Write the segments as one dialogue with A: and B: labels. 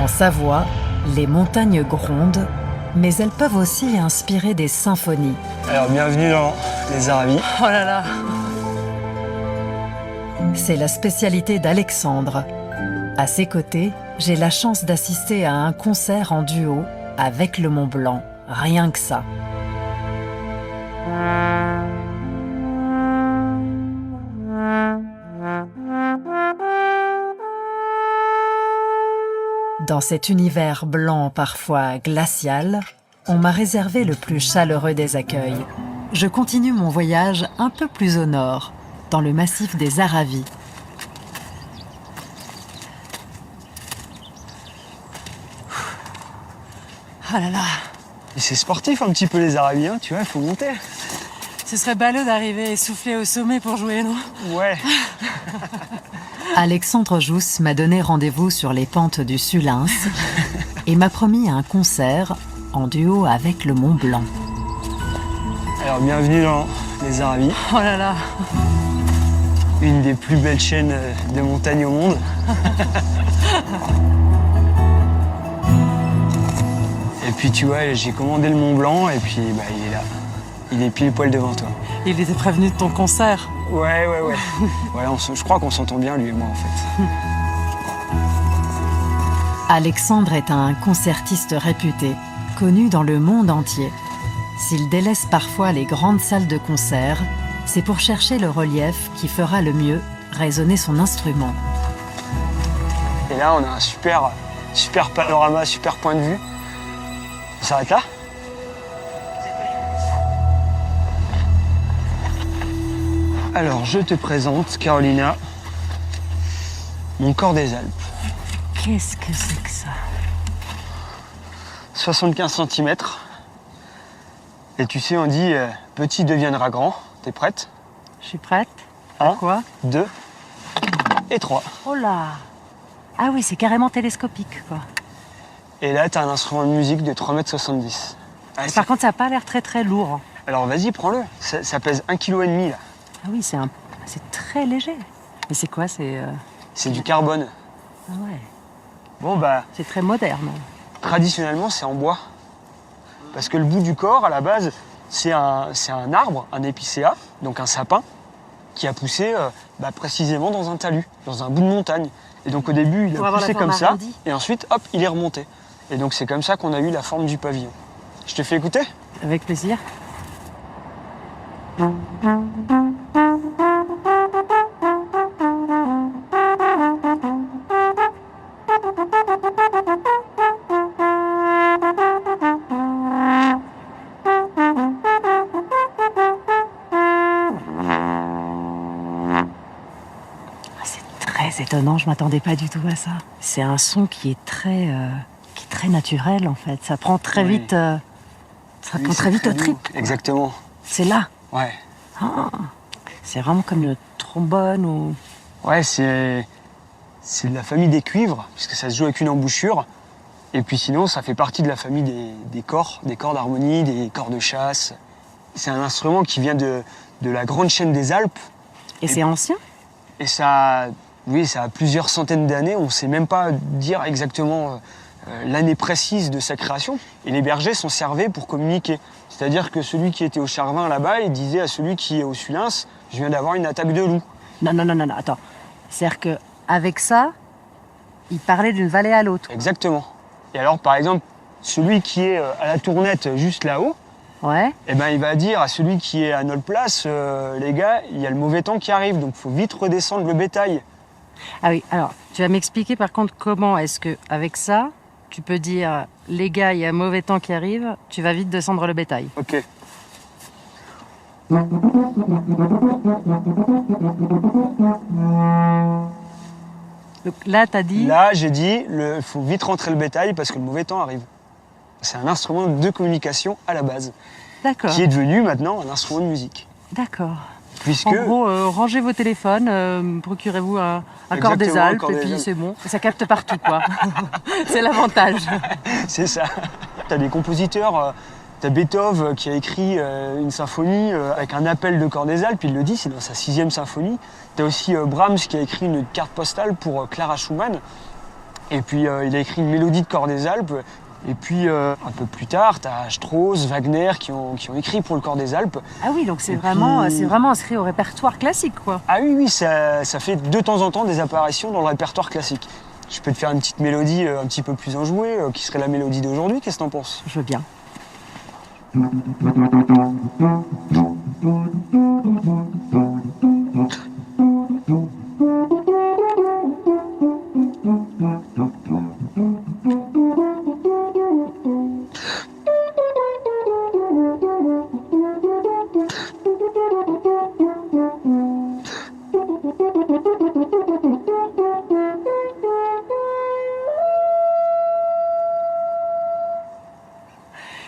A: En Savoie, les montagnes grondent, mais elles peuvent aussi inspirer des symphonies.
B: Alors, bienvenue dans les Aravis.
C: Oh là là!
A: C'est la spécialité d'Alexandre. À ses côtés, j'ai la chance d'assister à un concert en duo avec le Mont Blanc. Rien que ça. Dans cet univers blanc parfois glacial, on m'a réservé le plus chaleureux des accueils. Je continue mon voyage un peu plus au nord, dans le massif des Aravis.
C: Oh là là!
B: Et c'est sportif un petit peu les Aravis, hein, tu vois, il faut monter.
C: Ce serait ballot d'arriver essoufflé au sommet pour jouer, non?
B: Ouais.
A: Alexandre Jousse m'a donné rendez-vous sur les pentes du Sulins et m'a promis un concert en duo avec le Mont Blanc.
B: Alors, bienvenue dans les Aravis.
C: Oh là là!
B: Une des plus belles chaînes de montagne au monde. Et puis tu vois, j'ai commandé le Mont Blanc et puis bah, il est là. Il est pile poil devant toi.
C: Il était prévenu de ton concert.
B: Ouais. Ouais, je crois qu'on s'entend bien lui et moi en fait.
A: Alexandre est un concertiste réputé, connu dans le monde entier. S'il délaisse parfois les grandes salles de concert, c'est pour chercher le relief qui fera le mieux résonner son instrument.
B: Et là, on a un super panorama, super point de vue. On s'arrête là? Alors, je te présente, Carolina, mon corps des Alpes.
C: Qu'est-ce que c'est que ça?
B: 75 cm. Et tu sais, on dit petit deviendra grand. T'es prête?
C: Je suis prête.
B: 1,
C: Quoi?
B: 2 et 3.
C: Oh là! Ah oui, c'est carrément télescopique, quoi.
B: Et là, t'as un instrument de musique de 3,70 m. Ah,
C: Par contre, ça n'a pas l'air très très lourd.
B: alors vas-y, prends-le. Ça pèse 1,5 kg là.
C: Ah oui, c'est très léger. Mais c'est quoi?
B: C'est du carbone.
C: Ah ouais.
B: Bon bah,
C: C'est très moderne.
B: traditionnellement, c'est en bois. Parce que le bout du corps, à la base, c'est un arbre, un épicéa, donc un sapin, qui a poussé précisément dans un talus, dans un bout de montagne. Et donc au début, il
C: Pour
B: a
C: avoir
B: poussé
C: la forme
B: comme ça,
C: arrondie.
B: et ensuite, hop, il est remonté. Et donc c'est comme ça qu'on a eu la forme du pavillon. Je te fais écouter?
C: Avec plaisir. C'est étonnant, je m'attendais pas du tout à ça. C'est un son qui est très naturel en fait. Ça prend très
B: Oui.
C: vite, ça
B: Oui,
C: prend
B: c'est
C: très vite
B: très
C: au
B: doux.
C: trip.
B: Exactement.
C: C'est là.
B: Ouais.
C: Ah, c'est vraiment comme le trombone ou.
B: Ouais, c'est de la famille des cuivres, puisque ça se joue avec une embouchure. Et puis sinon, ça fait partie de la famille des corps d'harmonie, des corps de chasse. C'est un instrument qui vient de la grande chaîne des Alpes.
C: Et c'est ancien?
B: Et ça a plusieurs centaines d'années. On ne sait même pas dire exactement l'année précise de sa création. Et les bergers s'en servaient pour communiquer. C'est-à-dire que celui qui était au Charvin là-bas, il disait à celui qui est au Sulins, je viens d'avoir une attaque de loup.
C: Non, attends. C'est-à-dire qu'avec ça, il parlait d'une vallée à l'autre.
B: Exactement. Et alors, par exemple, celui qui est à la Tournette juste là-haut,
C: Ouais.
B: eh ben, il va dire à celui qui est à notre place, les gars, il y a le mauvais temps qui arrive, donc il faut vite redescendre le bétail.
C: Ah oui, alors, tu vas m'expliquer par contre comment est-ce que avec ça, tu peux dire, les gars, il y a un mauvais temps qui arrive, tu vas vite descendre le bétail.
B: Ok.
C: Donc là, t'as dit.
B: Là, j'ai dit, il faut vite rentrer le bétail parce que le mauvais temps arrive. C'est un instrument de communication à la base,
C: D'accord.
B: qui est devenu maintenant un instrument de musique.
C: D'accord.
B: Puisque,
C: En gros, rangez vos téléphones, procurez-vous un corps des
B: Exactement, un
C: Alpes
B: corps
C: et
B: des
C: puis
B: Alpes.
C: c'est bon. Ça capte partout, quoi. C'est l'avantage.
B: c'est ça. T'as des compositeurs, t'as Beethoven qui a écrit une symphonie avec un appel de corps des Alpes, il le dit, c'est dans sa 6e symphonie. T'as aussi Brahms qui a écrit une carte postale pour Clara Schumann. Et puis il a écrit une mélodie de Corps des Alpes. Et puis un peu plus tard, tu as Strauss, Wagner qui ont écrit pour le Corps des Alpes.
C: Ah oui, donc c'est
B: Et
C: vraiment,
B: puis-
C: c'est vraiment inscrit au répertoire classique, quoi.
B: Ah oui, ça fait de temps en temps des apparitions dans le répertoire classique. Je peux te faire une petite mélodie un petit peu plus enjouée, qui serait la mélodie d'aujourd'hui, qu'est-ce que t'en penses?
C: Je veux bien.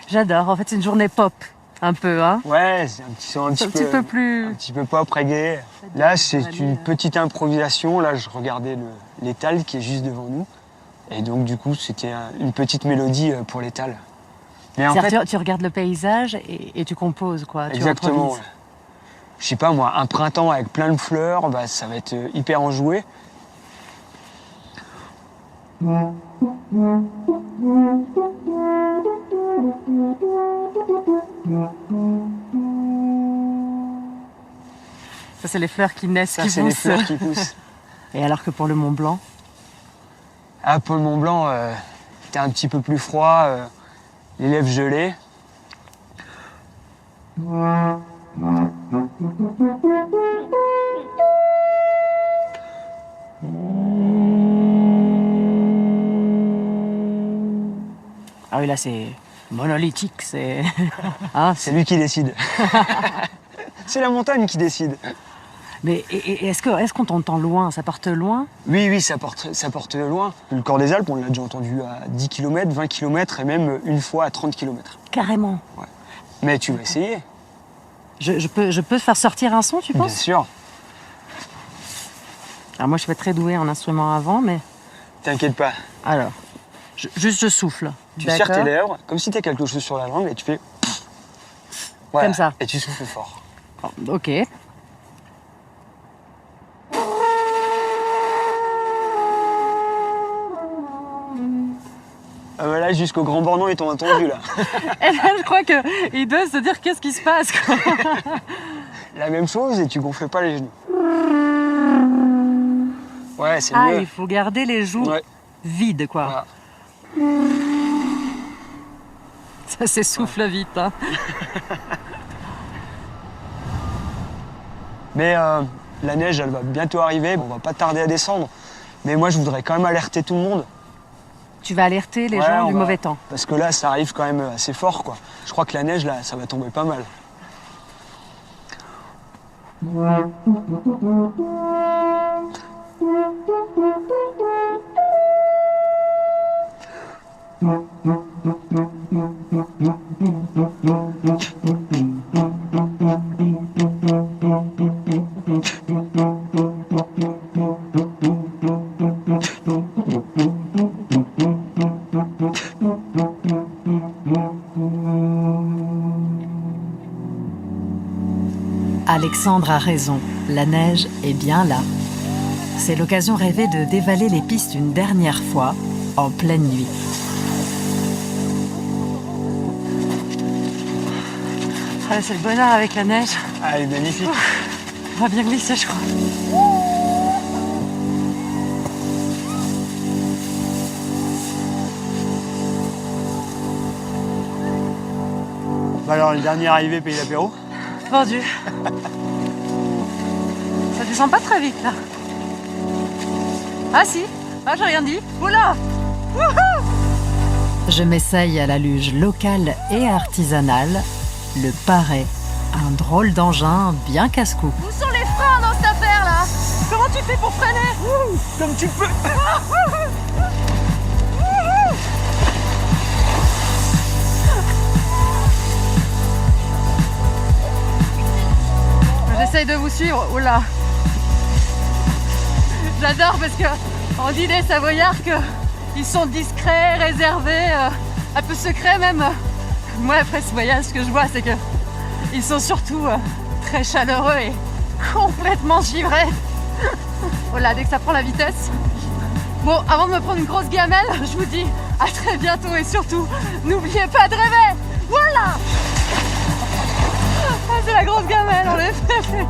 C: J'adore. En fait, c'est une journée pop, un peu, hein.
B: Ouais, c'est un petit son un
C: C'est un petit peu plus.
B: un petit peu pop reggae. Là, c'est
C: Allez,
B: une petite improvisation. Là, je regardais l'étal qui est juste devant nous. Et donc, du coup, c'était une petite mélodie pour l'étal. Mais en
C: C'est-à-dire,
B: fait,
C: tu regardes le paysage et tu composes, quoi. Tu
B: exactement.
C: improvises.
B: Ouais. Je sais pas, moi, un printemps avec plein de fleurs, bah, ça va être hyper enjoué.
C: Ça, c'est les fleurs qui naissent,
B: Ça,
C: qui
B: c'est les
C: poussent.
B: fleurs qui poussent.
C: Et alors que pour le Mont Blanc,
B: Ah, pour le Mont Blanc, t'es un petit peu plus froid, les lèvres gelées.
C: ah oui, là, c'est monolithique, c'est. Hein,
B: C'est lui qui décide. C'est la montagne qui décide.
C: Mais est-ce qu'on t'entend loin? Ça porte loin?
B: Oui, oui, ça porte loin. Le Corps des Alpes, on l'a déjà entendu à 10 km, 20 km et même une fois à 30 km.
C: Carrément.
B: Mais tu vas essayer,
C: Je peux faire sortir un son, tu
B: bien
C: penses?
B: sûr.
C: Alors moi, je suis pas très douée en instrument avant, mais
B: T'inquiète pas.
C: alors, juste je souffle.
B: Tu
C: D'accord.
B: serres tes lèvres, comme si t'as quelque chose sur la langue, et tu fais... Voilà.
C: Comme ça.
B: Et tu souffles fort.
C: Ok.
B: Ah bah là, jusqu'au Grand Bornand, ils t'ont entendu, là.
C: Et là, je crois qu'il doit se dire qu'est-ce qui se passe, quoi.
B: La même chose, et tu gonfles pas les genoux. Ouais, c'est
C: Ah,
B: mieux.
C: il faut garder les joues
B: Ouais.
C: vides, quoi.
B: Voilà.
C: Ça s'essouffle vite, hein.
B: Mais la neige, elle va bientôt arriver, on va pas tarder à descendre. Mais moi, je voudrais quand même alerter tout le monde.
C: Tu vas alerter les
B: Ouais,
C: gens
B: on
C: du
B: va-
C: mauvais temps.
B: Parce que là, ça arrive quand même assez fort, quoi. Je crois que la neige, là, ça va tomber pas mal.
A: Alexandre a raison, la neige est bien là. C'est l'occasion rêvée de dévaler les pistes une dernière fois, en pleine nuit.
C: Ah, c'est le bonheur avec la neige.
B: Ah, elle est magnifique.
C: On va bien glisser, je crois.
B: Bah alors, le dernier arrivé paye l'apéro.
C: Vendu. Ça descend pas très vite, là. Ah si. Ah, j'ai rien dit. Oula.
A: Je m'essaye à la luge locale et artisanale, le Paray, un drôle d'engin bien casse-cou.
C: Où sont les freins dans cette affaire, là? Comment tu fais pour freiner?
B: Comme tu peux.
C: J'essaye de vous suivre. Oula. J'adore parce que on dit des Savoyards qu'ils sont discrets, réservés, un peu secrets même. Moi, après ce voyage, ce que je vois, c'est que ils sont surtout très chaleureux et complètement givrés. Voilà, dès que ça prend la vitesse, Bon, avant de me prendre une grosse gamelle, je vous dis à très bientôt et surtout, n'oubliez pas de rêver. Voilà. Ah, c'est la grosse gamelle en effet.